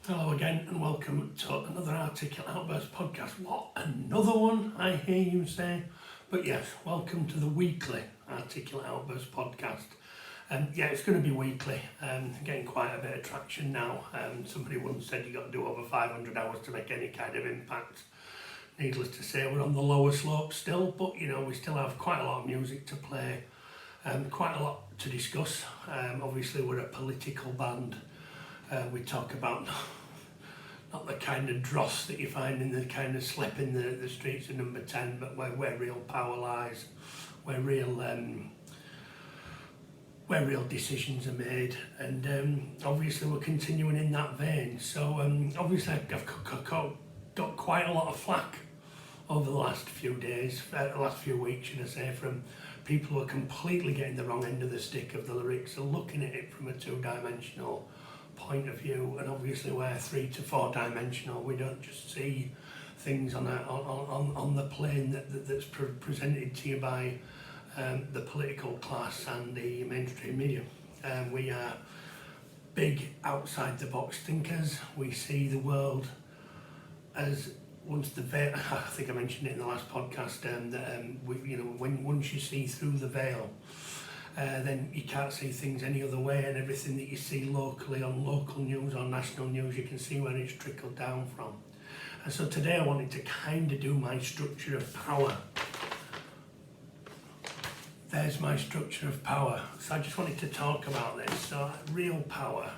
Hello again and welcome to another Articulate Outburst podcast. What, another one, I hear you say? But yes, welcome to the weekly Articulate Outburst podcast. It's going to be weekly, getting quite a bit of traction now. Somebody once said you got to do over 500 hours to make any kind of impact. Needless to say, we're on the lower slope still, but we still have quite a lot of music to play, quite a lot to discuss. Obviously we're a political band. We talk about not the kind of dross that you find in the kind of slip in the streets of number 10, but where real power lies, where real decisions are made, and obviously we're continuing in that vein. So obviously I've got quite a lot of flack over the last few days, last few weeks should I say, from people who are completely getting the wrong end of the stick of the lyrics and looking at it from a two-dimensional point of view, and obviously we're 3 to 4 dimensional. We don't just see things on the plane that's presented to you by the political class and the mainstream media. We are big outside the box thinkers. We see the world as once the veil, I think I mentioned it in the last podcast, once you see through the veil, then you can't see things any other way, and everything that you see locally on local news or national news, you can see where it's trickled down from. And so today I wanted to kind of do my structure of power. There's my structure of power. So I just wanted to talk about this. So real power,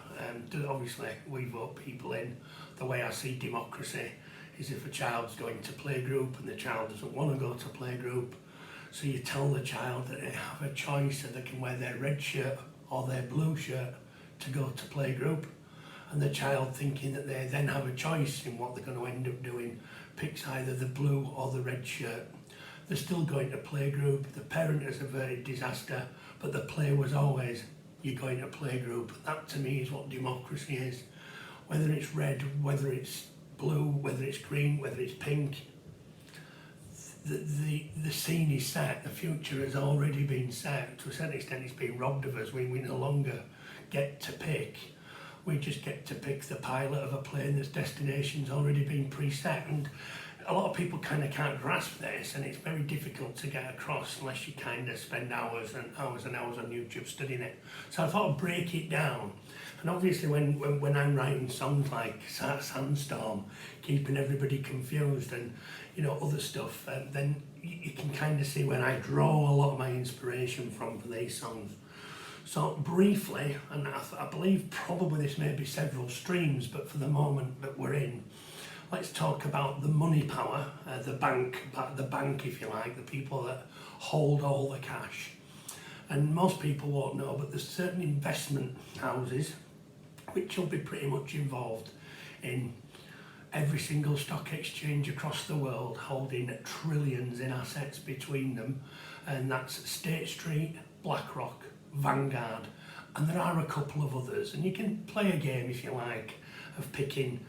obviously we vote people in. The way I see democracy is if a child's going to playgroup and the child doesn't want to go to playgroup, so you tell the child that they have a choice and they can wear their red shirt or their blue shirt to go to playgroup, and the child, thinking that they then have a choice in what they're going to end up doing, picks either the blue or the red shirt. They're still going to playgroup. The parent has averted disaster, but the play was always, you're going to playgroup. That to me is what democracy is. Whether it's red, whether it's blue, whether it's green, whether it's pink, the scene is set, the future has already been set. To a certain extent it's been robbed of us. We no longer get to pick. We just get to pick the pilot of a plane that's destination's already been preset, and a lot of people kind of can't grasp this, and it's very difficult to get across unless you kind of spend hours and hours and hours on YouTube studying it. So I thought I'd break it down. And obviously when I'm writing songs like Sandstorm, keeping everybody confused, and other stuff, then you can kind of see where I draw a lot of my inspiration from for these songs. So briefly, and I believe probably this may be several streams, but for the moment that we're in, let's talk about the money power, the bank if you like, the people that hold all the cash. And most people won't know, but there's certain investment houses which will be pretty much involved in every single stock exchange across the world, holding trillions in assets between them, and that's State Street, BlackRock, Vanguard, and there are a couple of others. And you can play a game if you like of picking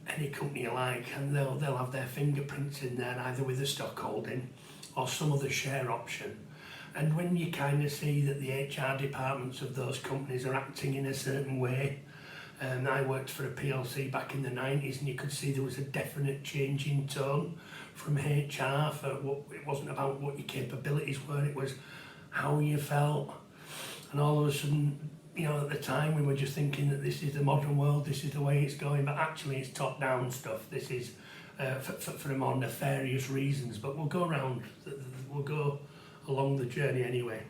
any company you like, and they'll have their fingerprints in there, either with a stock holding or some other share option. And when you kind of see that the HR departments of those companies are acting in a certain way, and I worked for a PLC back in the 90s, and you could see there was a definite change in tone from HR. It wasn't about what your capabilities were, it was how you felt. And all of a sudden, at the time we were just thinking that this is the modern world, this is the way it's going, but actually it's top-down stuff. This is for more nefarious reasons, but we'll go along the journey anyway.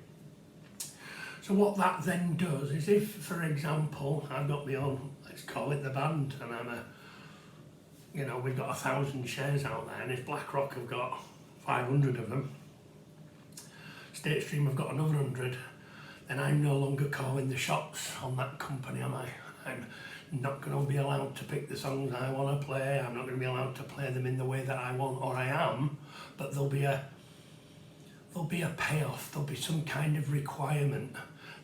So what that then does is, if, for example, I've got my own, let's call it the band, and we've got 1,000 shares out there, and if BlackRock have got 500 of them, State Stream have got another 100, then I'm no longer calling the shots on that company, am I? I'm not going to be allowed to pick the songs I want to play. I'm not going to be allowed to play them in the way that I want, or I am, but there'll be a payoff, there'll be some kind of requirement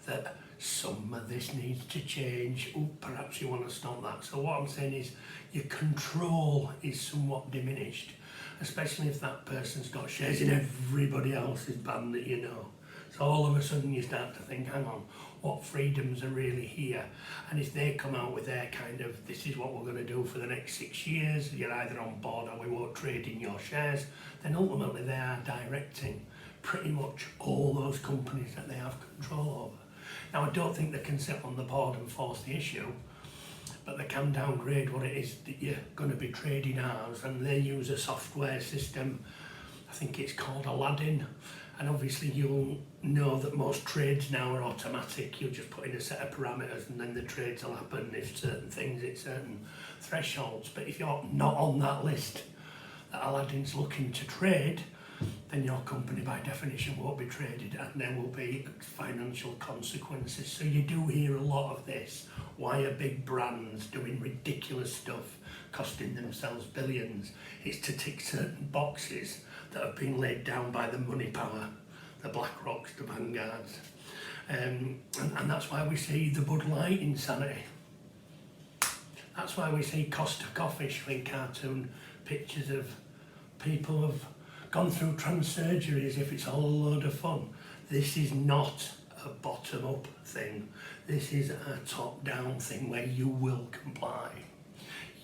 that some of this needs to change. Perhaps you want to stop that. So what I'm saying is your control is somewhat diminished, especially if that person's got shares in everybody else's band that you know. So all of a sudden you start to think, hang on, what freedoms are really here? And if they come out with their kind of, this is what we're going to do for the next 6 years, you're either on board or we won't trade in your shares, then ultimately they are directing pretty much all those companies that they have control over. Now, I don't think they can sit on the board and force the issue, but they can downgrade what it is that you're going to be trading as, and they use a software system, I think it's called Aladdin, and obviously you'll know that most trades now are automatic. You'll just put in a set of parameters and then the trades will happen if certain things hit certain thresholds. But if you're not on that list that Aladdin's looking to trade, then your company by definition won't be traded and there will be financial consequences. So you do hear a lot of this. Why are big brands doing ridiculous stuff, costing themselves billions? It's to tick certain boxes that have been laid down by the money power, the BlackRocks, the Vanguards. And that's why we see the Bud Light insanity. That's why we see Costa Coffee showing cartoon pictures of people who've gone through trans surgery as if it's all a load of fun. This is not a bottom-up thing. This is a top-down thing where you will comply.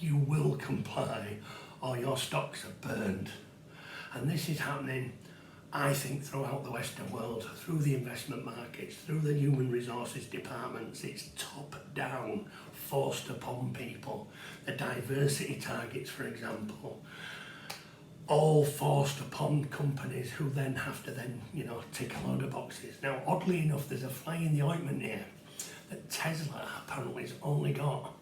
You will comply or your stocks are burned. And this is happening, I think, throughout the Western world, through the investment markets, through the human resources departments. It's top-down, forced upon people. The diversity targets, for example, all forced upon companies who then have to tick a load of boxes. Now, oddly enough, there's a fly in the ointment here that Tesla apparently has only got,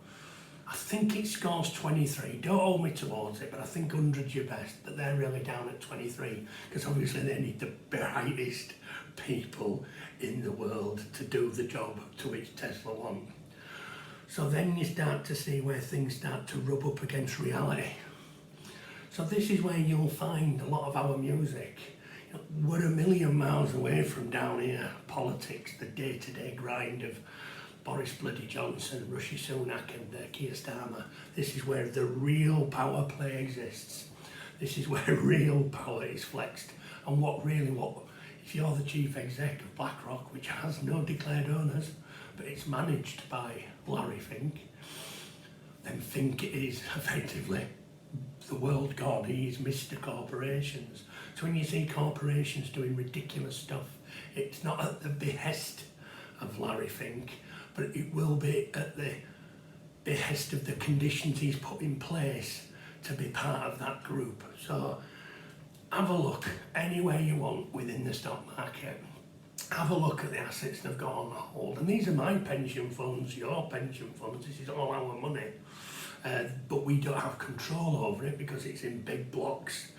I think it scores 23, don't hold me towards it, but I think 100's your best, but they're really down at 23, because obviously they need the brightest people in the world to do the job to which Tesla want. So then you start to see where things start to rub up against reality. So this is where you'll find a lot of our music. We're a million miles away from down here, politics, the day-to-day grind of Boris bloody Johnson, Rishi Sunak and Keir Starmer. This is where the real power play exists. This is where real power is flexed. And what if you're the chief exec of BlackRock, which has no declared owners, but it's managed by Larry Fink, then Fink is effectively the world god. He is Mr. Corporations. So when you see corporations doing ridiculous stuff, it's not at the behest of Larry Fink, but it will be at the behest of the conditions he's put in place to be part of that group. So have a look anywhere you want within the stock market. Have a look at the assets they've got on hold. And these are my pension funds, your pension funds, this is all our money. But we don't have control over it because it's in big blocks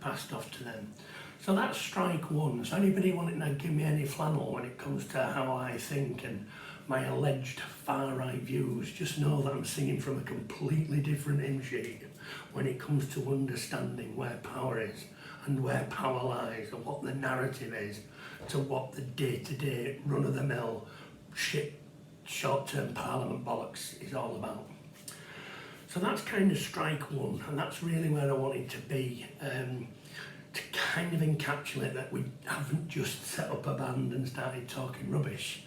passed off to them. So that's strike one. So anybody wanting to give me any flannel when it comes to how I think and my alleged far-right views, just know that I'm singing from a completely different hymn sheet when it comes to understanding where power is and where power lies and what the narrative is to what the day-to-day run-of-the-mill shit short-term parliament bollocks is all about. So that's kind of strike one, and that's really where I wanted to be, to kind of encapsulate that we haven't just set up a band and started talking rubbish.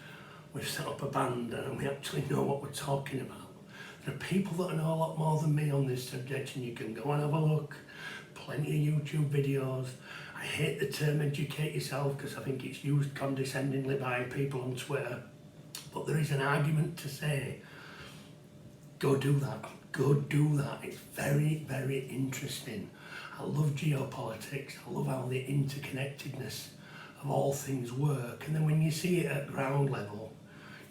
We've set up a band and we actually know what we're talking about. There are people that know a lot more than me on this subject, and you can go and have a look. Plenty of YouTube videos. I hate the term educate yourself because I think it's used condescendingly by people on Twitter. But there is an argument to say, go do that. Go do that. It's very, very interesting. I love geopolitics. I love how the interconnectedness of all things work. And then when you see it at ground level,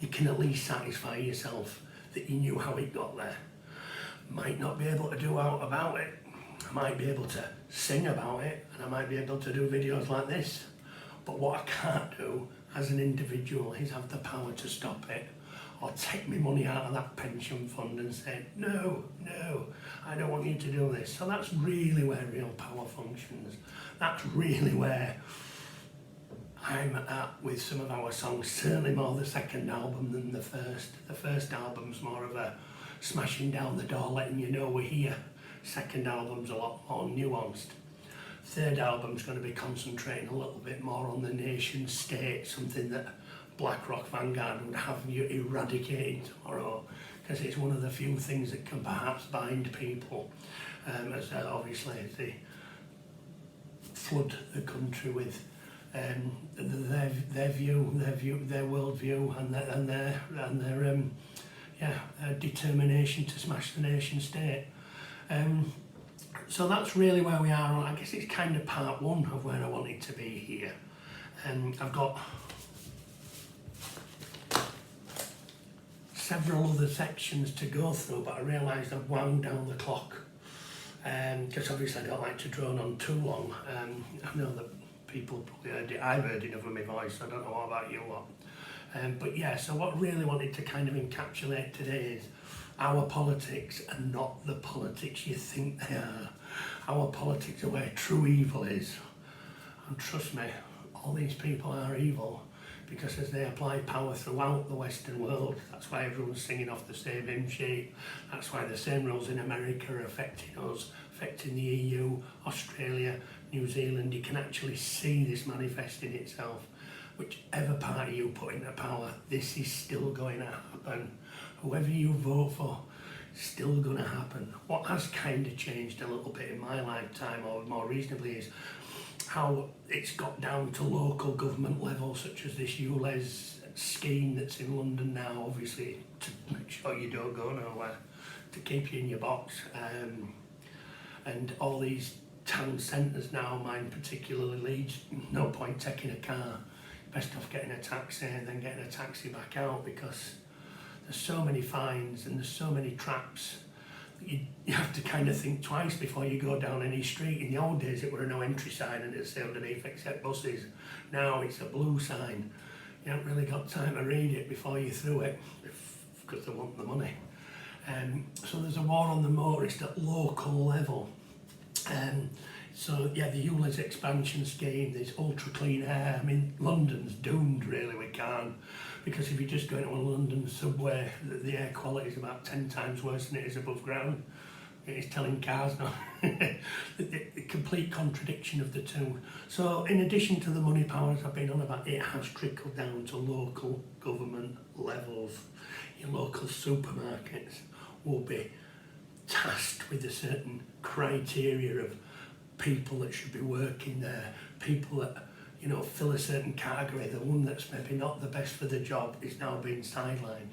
you can at least satisfy yourself that you knew how it got there. Might not be able to do out about it. I might be able to sing about it, and I might be able to do videos like this. But what I can't do as an individual is have the power to stop it, or take my money out of that pension fund and say, no, I don't want you to do this. So that's really where real power functions. That's really where I'm at with some of our songs, certainly more the second album than the first. The first album's more of a smashing down the door, letting you know we're here. Second album's a lot more nuanced. third album's going to be concentrating a little bit more on the nation state, something that BlackRock Vanguard would have you eradicating tomorrow, because it's one of the few things that can perhaps bind people, as obviously as they flood the country with their view, their worldview, and their determination to smash the nation state. So that's really where we are. I guess it's kind of part one of where I wanted to be here. I've got several other sections to go through, but I realised I've wound down the clock, because obviously I don't like to drone on too long. I know that people probably heard it, I've heard enough of my voice, I don't know what about you lot. But yeah, so what I really wanted to kind of encapsulate today is our politics are not the politics you think they are. Our politics are where true evil is. And trust me, all these people are evil, because as they apply power throughout the Western world, that's why everyone's singing off the same hymn sheet. That's why the same rules in America are affecting us, affecting the EU, Australia, New Zealand. You can actually see this manifesting itself. Whichever party you put into power, this is still going to happen. Whoever you vote for, still going to happen. What has kind of changed a little bit in my lifetime, or more reasonably, is how it's got down to local government level, such as this ULEZ scheme that's in London now, obviously to make sure you don't go nowhere, to keep you in your box, and all these town centres now, mine particularly Leeds, no point taking a car, best off getting a taxi and then getting a taxi back out, because there's so many fines and there's so many traps that you have to kind of think twice before you go down any street. In the old days it were a no entry sign and it'd say underneath except buses. Now it's a blue sign. You haven't really got time to read it before you through it, because they want the money. So there's a war on the motorist at local level. So yeah, the ULEZ expansion scheme, this ultra clean air, I mean London's doomed really, we can't, because if you just go into a London subway, the air quality is about 10 times worse than it is above ground. It's telling cars now. the complete contradiction of the two. So in addition to the money powers I've been on about, it has trickled down to local government levels. Your local supermarkets will be tasked with a certain criteria of people that should be working there, people that, you know, fill a certain category. The one that's maybe not the best for the job is now being sidelined.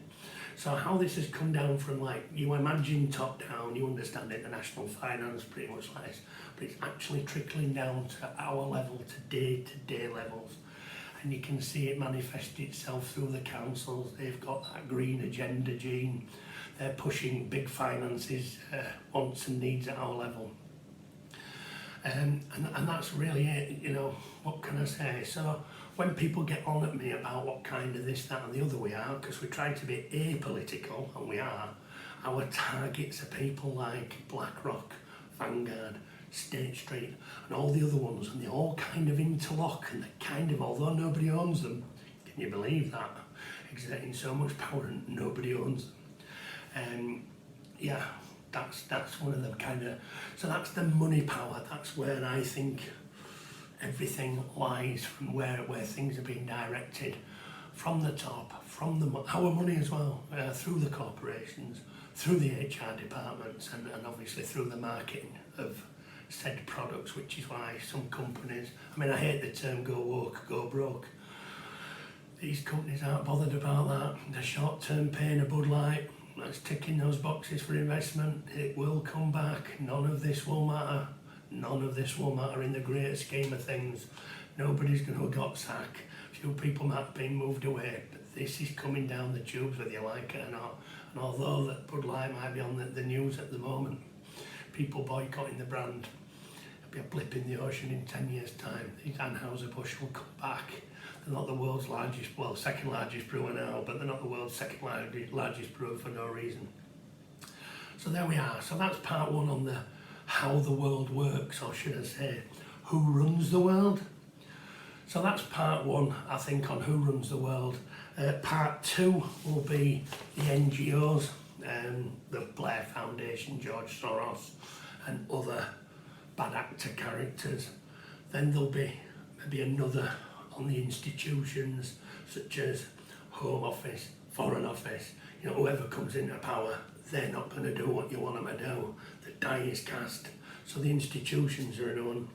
So how this has come down from, like, you imagine top down, you understand international finance pretty much like this, but it's actually trickling down to our level, to day-to-day levels. And you can see it manifest itself through the councils. They've got that green agenda gene. They're pushing big finances, wants and needs at our level. And that's really it, you know, what can I say? So when people get on at me about what kind of this, that and the other we are, because we're trying to be apolitical, and we are, our targets are people like BlackRock, Vanguard, State Street, and all the other ones, and they all kind of interlock, and they kind of, although nobody owns them, can you believe that? Exerting so much power and nobody owns them. Yeah. That's one of the kind of, so that's the money power. That's where I think everything lies, from where things are being directed, from the top, from our money as well, through the corporations, through the HR departments, and obviously through the marketing of said products, which is why some companies, I mean, I hate the term go woke, go broke. These companies aren't bothered about that. The short-term pain of Bud Light, that's ticking those boxes for investment. It will come back. None of this will matter. None of this will matter in the greater scheme of things. Nobody's going to have got sacked. A few people might have been moved away, but this is coming down the tubes whether you like it or not. And although that Bud Light might be on the news at the moment, people boycotting the brand, it'll be a blip in the ocean in 10 years' time. These Anheuser-Busch will come back. They're not the world's largest, well, second largest brewer now, but they're not the world's second largest brewer for no reason. So there we are. So that's part one on the how the world works, or should I say, who runs the world. So that's part one, I think, on who runs the world. Part two will be the NGOs, the Blair Foundation, George Soros, and other bad actor characters. Then there'll be maybe another on the institutions such as Home Office, Foreign Office. You know, whoever comes into power, they're not going to do what you want them to do. The die is cast. So the institutions are known.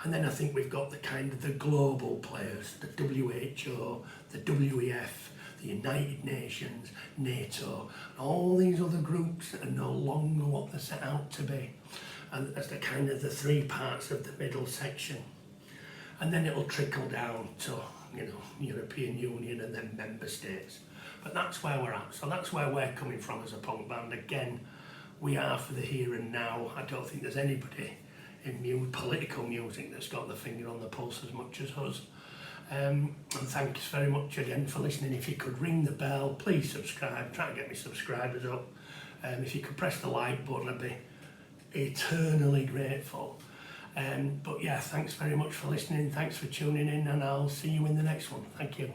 And then I think we've got the kind of the global players, the WHO, the WEF, the United Nations, NATO, and all these other groups that are no longer what they're set out to be. And that's the kind of the three parts of the middle section. And then it'll trickle down to, you know, European Union and then member states. But that's where we're at. So that's where we're coming from as a punk band. Again, we are for the here and now. I don't think there's anybody in political music that's got the finger on the pulse as much as us. And thanks very much again for listening. If you could ring the bell, please subscribe. Try to get me subscribers up. If you could press the like button, I'd be eternally grateful. But yeah, thanks very much for listening. Thanks for tuning in, and I'll see you in the next one. Thank you.